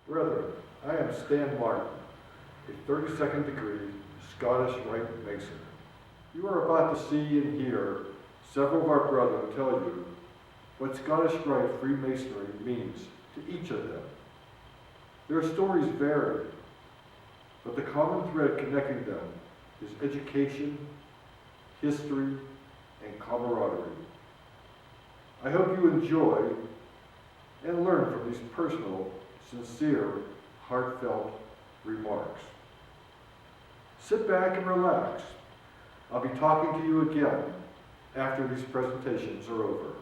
Brethren, I am Stan Martin, a 32nd degree Scottish Rite Mason. You are about to see and hear several of our brethren tell you what Scottish Rite Freemasonry means to each of them. Their stories vary, but the common thread connecting them is education, history, and camaraderie. I hope you enjoy and learn from these personal, sincere, heartfelt remarks. Sit back and relax. I'll be talking to you again after these presentations are over.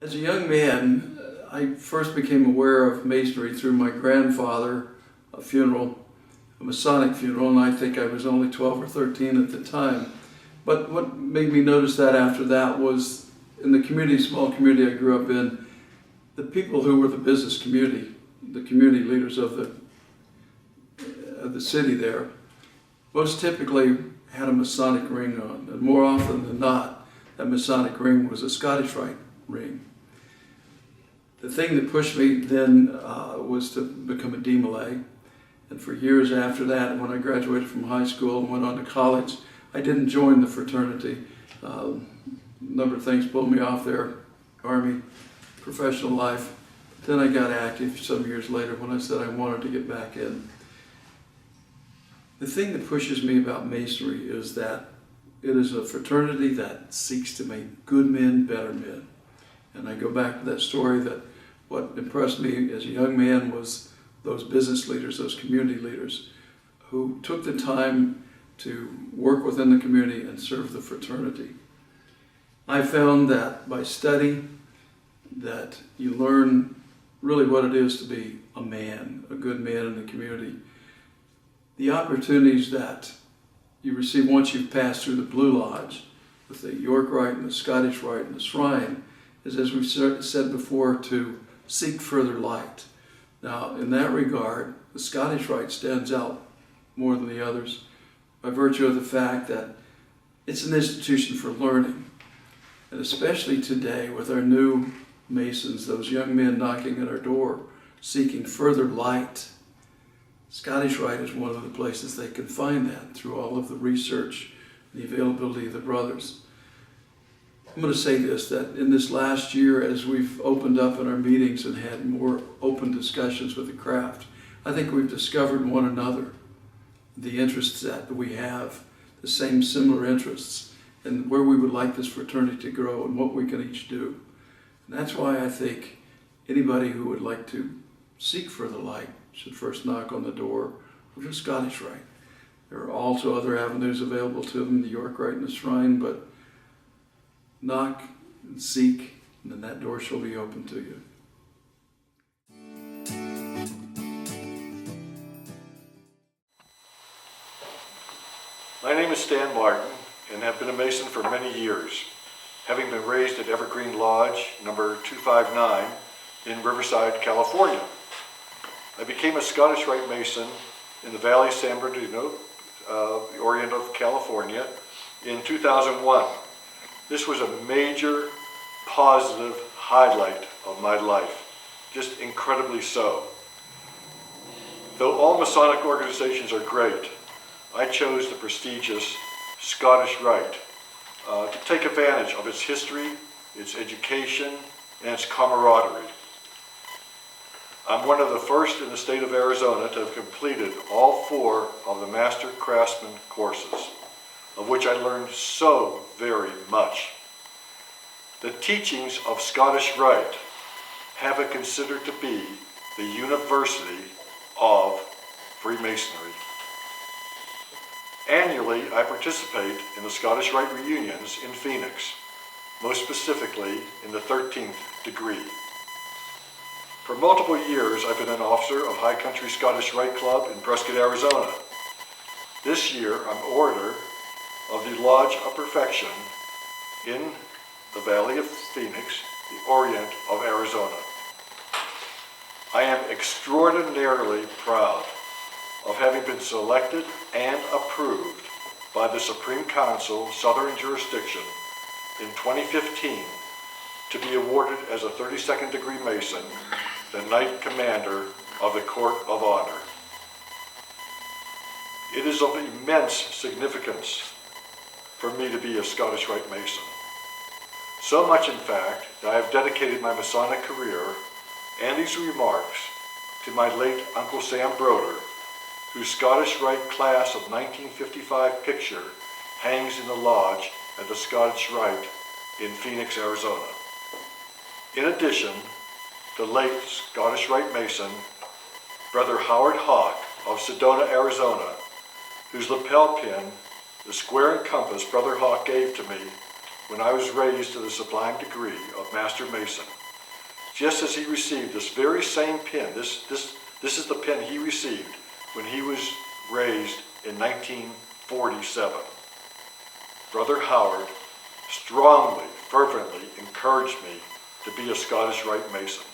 As a young man, I first became aware of Masonry through my grandfather, a funeral, a Masonic funeral, and I think I was only 12 or 13 at the time. But what made me notice that after that was in the community, small community I grew up in, the people who were the business community, the community leaders of the city there, most typically had a Masonic ring on, and more often than not, that Masonic ring was a Scottish Rite ring. The thing that pushed me then was to become a DMLA, and for years after that, when I graduated from high school and went on to college, I didn't join the fraternity. A number of things pulled me off there, Army, professional life. Then I got active some years later when I said I wanted to get back in. The thing that pushes me about Masonry is that it is a fraternity that seeks to make good men better men. And I go back to that story that what impressed me as a young man was those business leaders, those community leaders, who took the time to work within the community and serve the fraternity. I found that by study, that you learn really what it is to be a man, a good man in the community. The opportunities that you receive once you've passed through the Blue Lodge with the York Rite and the Scottish Rite and the Shrine is, as we've said before, to seek further light. Now, in that regard, the Scottish Rite stands out more than the others by virtue of the fact that it's an institution for learning. And especially today with our new Masons, those young men knocking at our door, seeking further light, Scottish Rite is one of the places they can find that through all of the research, the availability of the brothers. I'm going to say this, that in this last year, as we've opened up in our meetings and had more open discussions with the craft, I think we've discovered one another, the interests that we have, the same similar interests, and where we would like this fraternity to grow and what we can each do. And that's why I think anybody who would like to seek further light should first knock on the door of the Scottish Rite. There are also other avenues available to them, the York Rite and the Shrine, but knock and seek, and then that door shall be open to you. My name is Stan Martin and have been a Mason for many years, having been raised at Evergreen Lodge number 259 in Riverside, California. I became a Scottish Rite Mason in the Valley San Bernardino, the Orient of California, in 2001. This was a major positive highlight of my life, just incredibly so. Though all Masonic organizations are great, I chose the prestigious Scottish Rite to take advantage of its history, its education, and its camaraderie. I'm one of the first in the state of Arizona to have completed all 4 of the Master Craftsman courses, of which I learned so very much. The teachings of Scottish Rite have it considered to be the university of Freemasonry. Annually, I participate in the Scottish Rite reunions in Phoenix, most specifically in the 13th degree. For multiple years, I've been an officer of High Country Scottish Rite Club in Prescott, Arizona. This year, I'm Orator of the Lodge of Perfection in the Valley of Phoenix, the Orient of Arizona. I am extraordinarily proud of having been selected and approved by the Supreme Council, Southern Jurisdiction, in 2015 to be awarded as a 32nd degree Mason, the Knight Commander of the Court of Honor. It is of immense significance for me to be a Scottish Rite Mason. So much, in fact, that I have dedicated my Masonic career and these remarks to my late Uncle Sam Broder, whose Scottish Rite class of 1955 picture hangs in the lodge at the Scottish Rite in Phoenix, Arizona. In addition, the late Scottish Rite Mason, Brother Howard Hawk of Sedona, Arizona, whose lapel pin, the square and compass Brother Hawk gave to me when I was raised to the sublime degree of Master Mason, just as he received this very same pin. This is the pin he received when he was raised in 1947. Brother Howard strongly, fervently encouraged me to be a Scottish Rite Mason.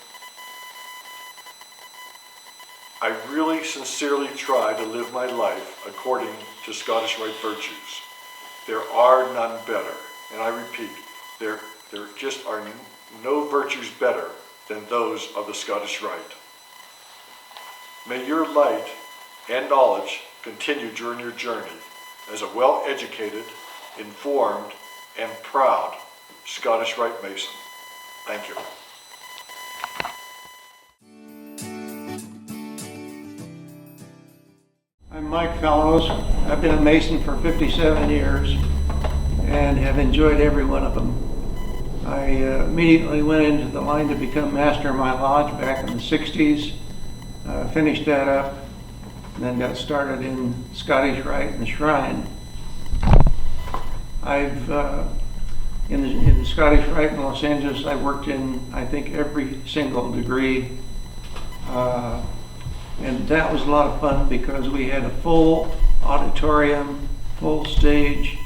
I really sincerely try to live my life according to Scottish Rite virtues. There are none better, and I repeat, there just are no virtues better than those of the Scottish Rite. May your light and knowledge continue during your journey as a well-educated, informed, and proud Scottish Rite Mason. Thank you. I'm Mike Fellows. I've been a Mason for 57 years and have enjoyed every one of them. I immediately went into the line to become master of my lodge back in the 60s, finished that up, and then got started in Scottish Rite and the Shrine. I've, in the Scottish Rite in Los Angeles, I worked in, I think, every single degree. And that was a lot of fun because we had a full auditorium, full stage,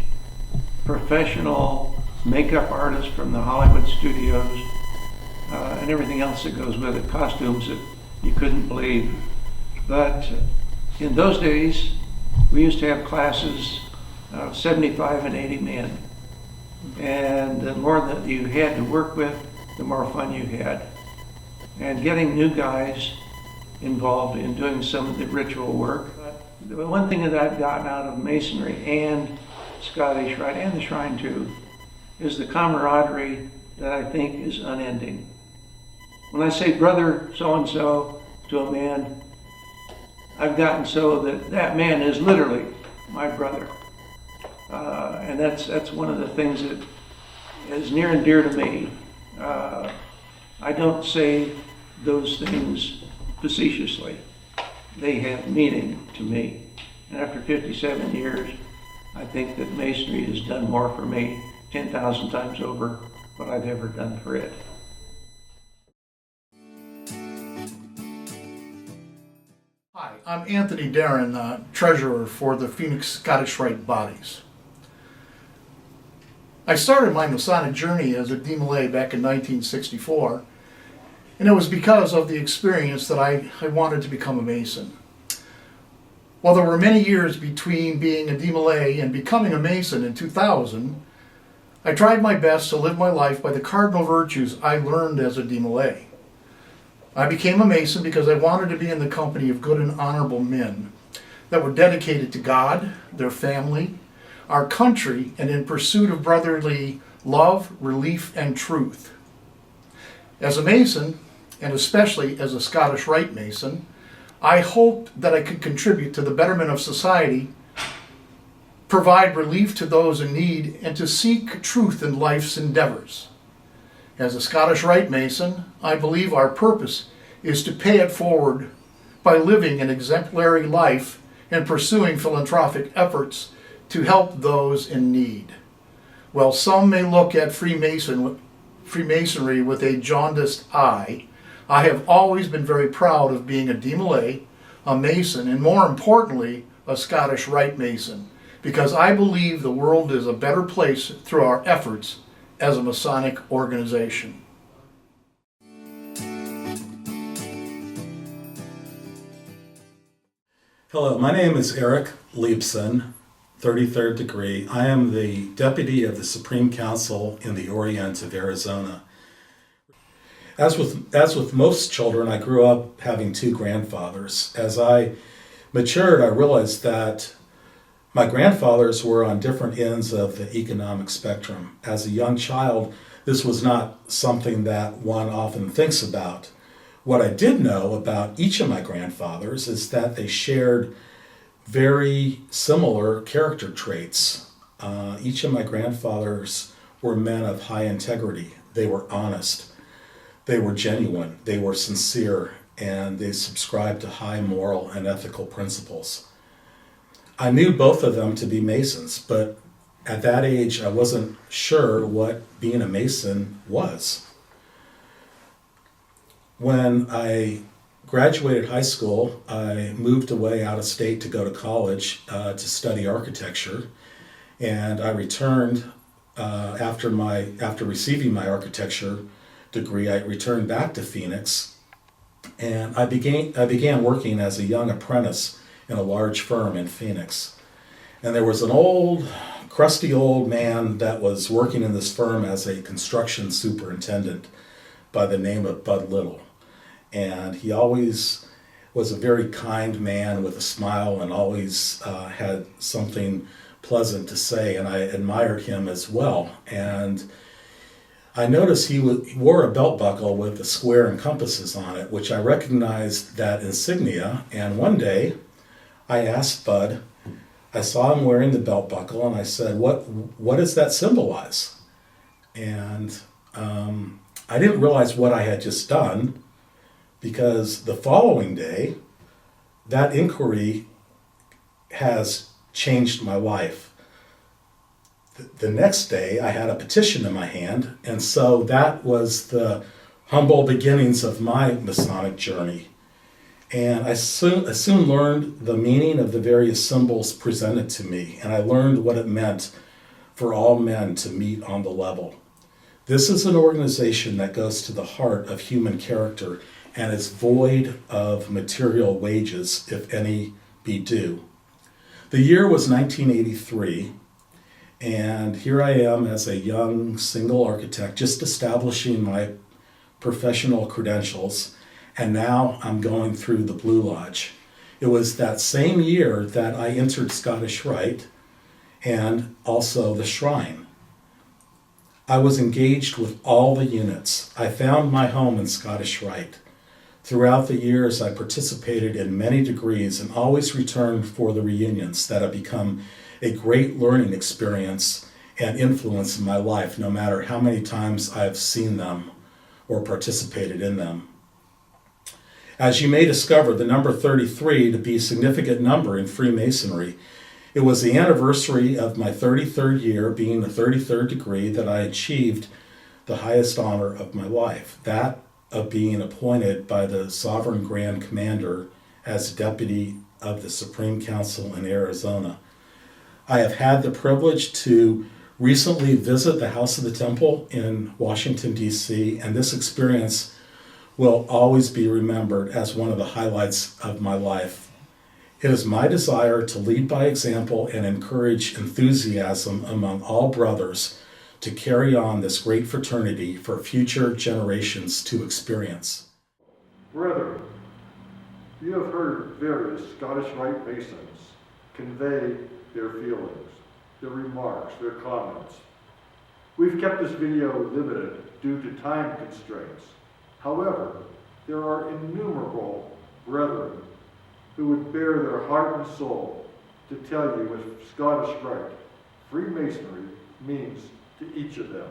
professional makeup artists from the Hollywood studios, and everything else that goes with it, costumes that you couldn't believe. But in those days, we used to have classes of 75 and 80 men. And the more that you had to work with, the more fun you had. And getting new guys involved in doing some of the ritual work. The one thing that I've gotten out of Masonry and Scottish Rite and the Shrine too is the camaraderie that I think is unending. When I say brother so-and-so to a man, I've gotten so that that man is literally my brother. And that's one of the things that is near and dear to me. I don't say those things facetiously. They have meaning to me. And after 57 years, I think that Masonry has done more for me 10,000 times over what I've ever done for it. Hi, I'm Anthony Darren, treasurer for the Phoenix Scottish Rite bodies. I started my Masonic journey as a DMLA back in 1964, and it was because of the experience that I wanted to become a Mason. While there were many years between being a DMLA and becoming a Mason in 2000, I tried my best to live my life by the cardinal virtues I learned as a DMLA. I became a Mason because I wanted to be in the company of good and honorable men that were dedicated to God, their family, our country, and in pursuit of brotherly love, relief, and truth. As a Mason, and especially as a Scottish Rite Mason, I hoped that I could contribute to the betterment of society, provide relief to those in need, and to seek truth in life's endeavors. As a Scottish Rite Mason, I believe our purpose is to pay it forward by living an exemplary life and pursuing philanthropic efforts to help those in need. While some may look at Freemasonry with a jaundiced eye, I have always been very proud of being a DMLA, a Mason, and more importantly, a Scottish Rite Mason, because I believe the world is a better place through our efforts as a Masonic organization. Hello, my name is Eric Liebson, 33rd degree. I am the deputy of the Supreme Council in the Orient of Arizona. As with most children, I grew up having two grandfathers. As I matured, I realized that my grandfathers were on different ends of the economic spectrum. As a young child, this was not something that one often thinks about. What I did know about each of my grandfathers is that they shared very similar character traits. Each of my grandfathers were men of high integrity. They were honest. They were genuine. They were sincere, and they subscribed to high moral and ethical principles. I knew both of them to be Masons, but at that age, I wasn't sure what being a Mason was. When I graduated high school, I moved away out of state to go to college to study architecture, and I returned after receiving my architecture degree. I returned back to Phoenix, and I began working as a young apprentice in a large firm in Phoenix. And there was an crusty old man that was working in this firm as a construction superintendent by the name of Bud Little. And he always was a very kind man with a smile and always had something pleasant to say, and I admired him as well. And I noticed he wore a belt buckle with a square and compasses on it, which I recognized that insignia. And one day I asked Bud, I saw him wearing the belt buckle, and I said, what does that symbolize? And I didn't realize what I had just done, because the following day, that inquiry has changed my life. The next day, I had a petition in my hand, and so that was the humble beginnings of my Masonic journey. And I soon learned the meaning of the various symbols presented to me, and I learned what it meant for all men to meet on the level. This is an organization that goes to the heart of human character and is void of material wages, if any be due. The year was 1983, and here I am as a young single architect, just establishing my professional credentials, and now I'm going through the Blue Lodge. It was that same year that I entered Scottish Rite and also the Shrine. I was engaged with all the units. I found my home in Scottish Rite. Throughout the years, I participated in many degrees and always returned for the reunions that have become a great learning experience and influence in my life, no matter how many times I've seen them or participated in them. As you may discover the number 33 to be a significant number in Freemasonry, it was the anniversary of my 33rd year, being the 33rd degree, that I achieved the highest honor of my life, that of being appointed by the Sovereign Grand Commander as deputy of the Supreme Council in Arizona. I have had the privilege to recently visit the House of the Temple in Washington, D.C., and this experience will always be remembered as one of the highlights of my life. It is my desire to lead by example and encourage enthusiasm among all brothers to carry on this great fraternity for future generations to experience. Brethren, you have heard various Scottish Rite Masons convey their feelings, their remarks, their comments. We've kept this video limited due to time constraints. However, there are innumerable brethren who would bare their heart and soul to tell you what Scottish Rite, Freemasonry, means to each of them.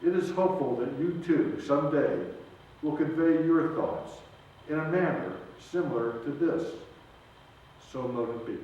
It is hopeful that you too, someday, will convey your thoughts in a manner similar to this. So mote it be.